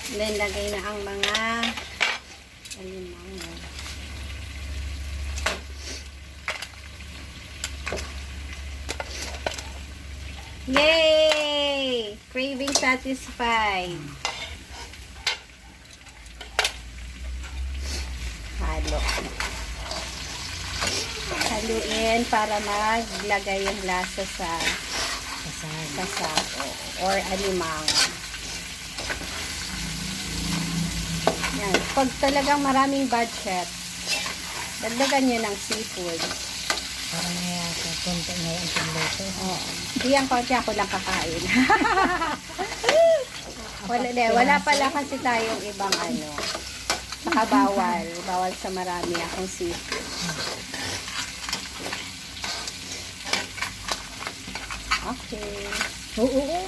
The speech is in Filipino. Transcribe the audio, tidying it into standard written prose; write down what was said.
Then, lagay na ang mga alimango. Yay! Craving satisfied. Halo. Haluin para maglagay yung lasa sa sako or alimango. Yan. Pag talagang maraming budget, dagdagan nyo ng seafood. Parang sa konti na yung pagluto. Oo. Diyan konti ako lang kakain. Wala pala kasi tayong ibang ano. Saka bawal. Bawal sa marami akong seafood. Okay. Oo.